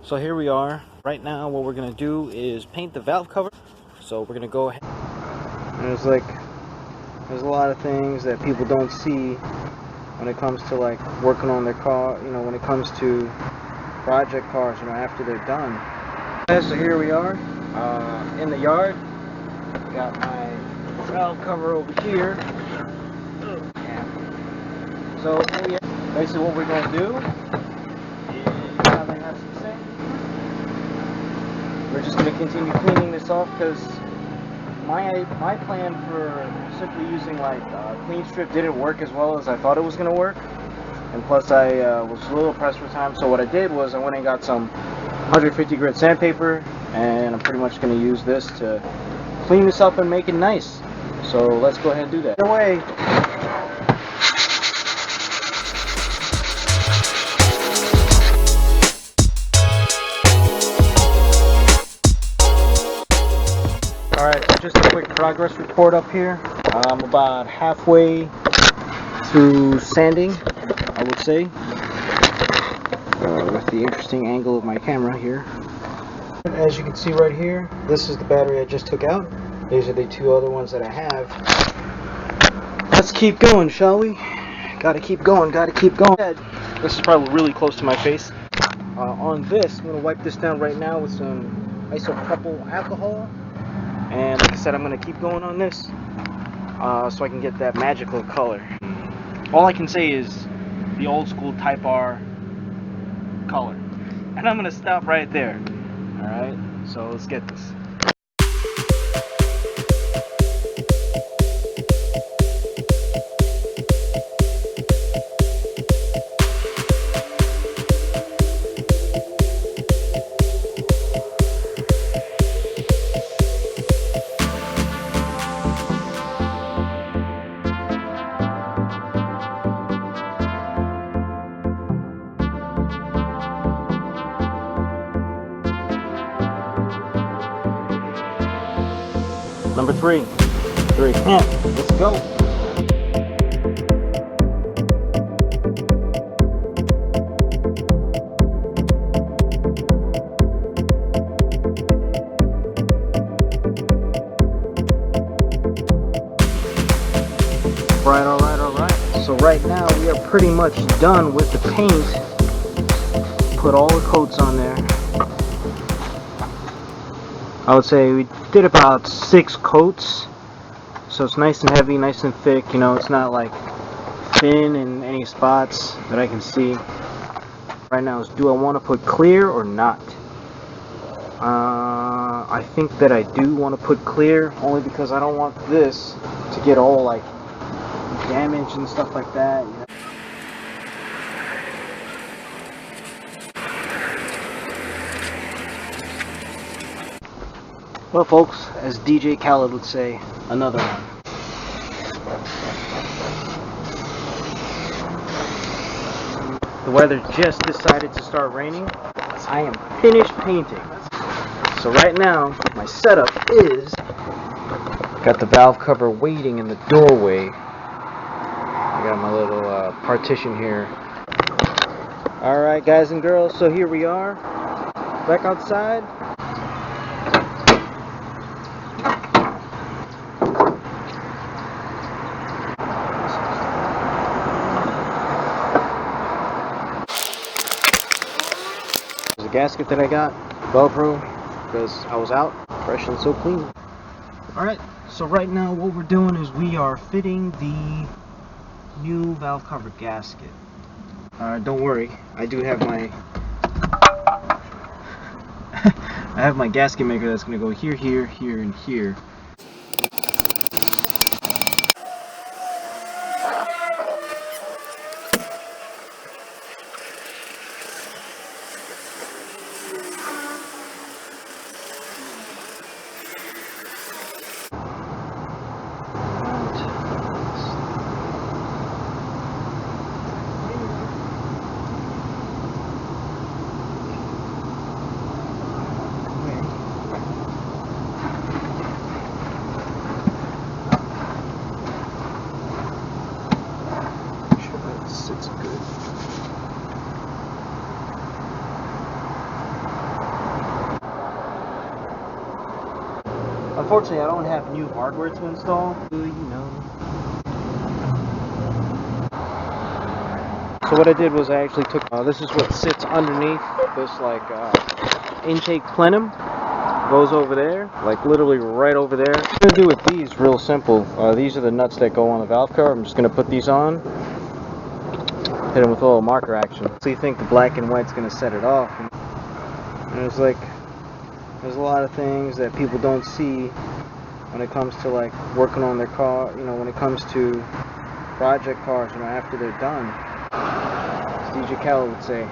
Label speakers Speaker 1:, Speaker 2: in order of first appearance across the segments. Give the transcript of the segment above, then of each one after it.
Speaker 1: So here we are. Right now what we're going to do is paint the valve cover. So we're going to go ahead. There's a lot of things that people don't see when it comes to like working on their car, when it comes to project cars, after they're done. So here we are in the yard. Got my valve cover over here. So basically what we're going to do is have some sand. We're just going to continue cleaning this off because my plan for simply using like clean strip didn't work as well as I thought it was going to work. And plus I was a little pressed for time, so what I did was I went and got some 150 grit sandpaper, and I'm pretty much going to use this to clean this up and make it nice. So let's go ahead and do that. Either way. Alright, so just a quick progress report up here. I'm about halfway through sanding, I would say, with the interesting angle of my camera here. As you can see right here, this is the battery I just took out. These are the two other ones that I have. Let's keep going, shall we? Gotta keep going, gotta keep going. This is probably really close to my face. On this, I'm going to wipe this down right now with some isopropyl alcohol. And like I said, I'm going to keep going on this so I can get that magical color. All I can say is the old school Type R color. And I'm going to stop right there. Alright, so let's get this. Number three. Let's go. Alright. So right now we are pretty much done with the paint. Put all the coats on there. I would say we did about 6 coats, so it's nice and heavy, nice and thick. It's not like thin in any spots that I can see. Right now is, do I want to put clear or not? I think that I do want to put clear, only because I don't want this to get all like damaged and stuff like that. Well, folks, as DJ Khaled would say, another one. The weather just decided to start raining. I am finished painting. So right now, my setup is, got the valve cover waiting in the doorway. I got my little partition here. Alright, guys and girls, so here we are, back outside. Gasket that I got, Velcro, because I was out, fresh and so clean. Alright, so right now what we're doing is we are fitting the new valve cover gasket. Don't worry, I do have my I have my gasket maker that's going to go here, here, here, and here. Unfortunately, I don't have new hardware to install. You know. So what I did was I actually took, this is what sits underneath this like intake plenum. Goes over there, like literally right over there. What I'm going to do with these, real simple. These are the nuts that go on the valve cover. I'm just going to put these on. Hit them with a little marker action. So you think the black and white's going to set it off. And there's a lot of things that people don't see when it comes to like working on their car, you know, when it comes to project cars, you know, after they're done. As DJ Khaled would say,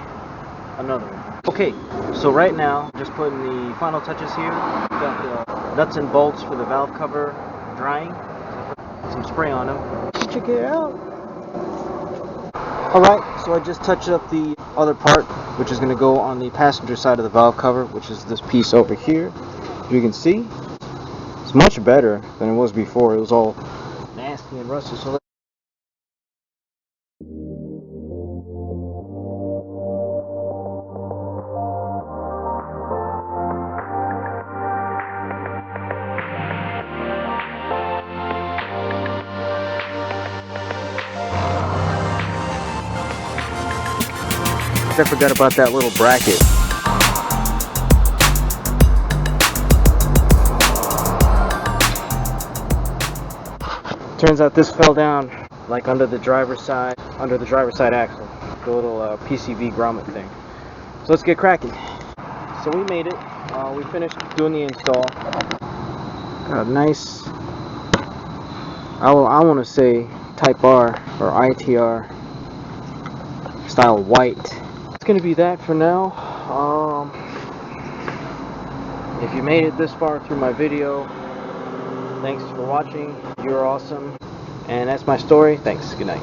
Speaker 1: another one. Okay, so right now, just putting the final touches here. Got the nuts and bolts for the valve cover drying. Some spray on them. Check it out. Alright, so I just touched up the other part, which is going to go on the passenger side of the valve cover, which is this piece over here. You can see, it's much better than it was before. It was all nasty and rusty. So I forgot about that little bracket. Turns out this fell down like under the driver's side axle, the little PCV grommet thing. So let's get cracking. So we made it. We finished doing the install. Got a nice, I want to say Type R or ITR style white. It's gonna be that for now. If you made it this far through my video, thanks for watching. You're awesome. And that's my story. Thanks. Good night.